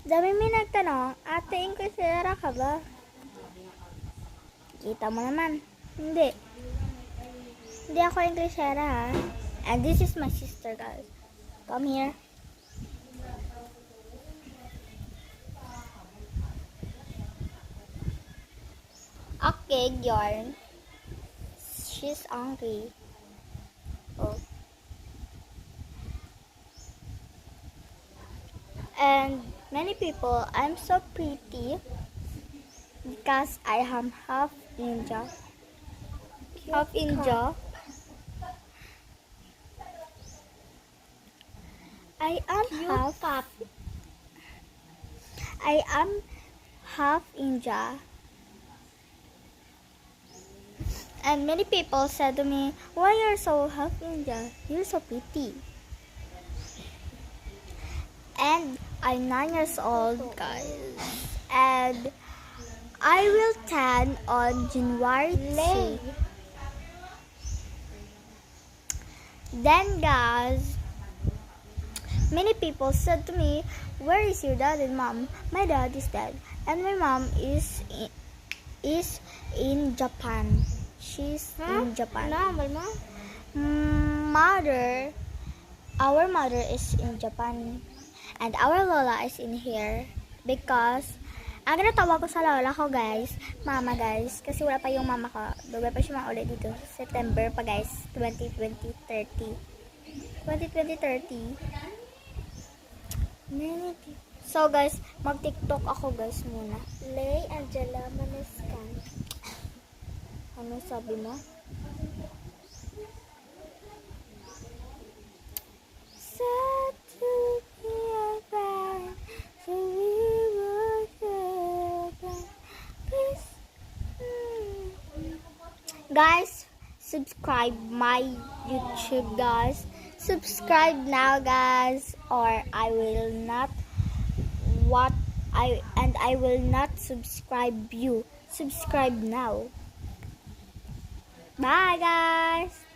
Dami may nagtanong, ate, inquisera ka ba? Kita mo naman. Hindi. Hindi ako inquisera, ha? And this is my sister, guys. Come here. Okay, yarn. She's angry. Oh. And many people, I'm so pretty because I am half ninja. Half ninja. I am half ninja. And many people said to me, why you're so half ninja? You're so pretty. And I'm 9 years old, guys. And I will 10 on January 3. Then, guys, many people said to me, where is your dad and mom? My dad is dead. And my mom is in Japan. She's in Japan. No, my mom? Our mother is in Japan. And our lola is in here. Because, ang ginatawa ko sa lola ko, guys, mama, guys. Kasi wala pa yung mama ko. Bago pa siya maulit dito. September pa, guys. 2020-30. So, guys, mag-tiktok ako, guys, muna. Lay Angela Manescan. Ano sabi mo? Guys, subscribe my YouTube, guys. Subscribe now, guys, or I will not I will not subscribe you. Subscribe now. Bye, guys.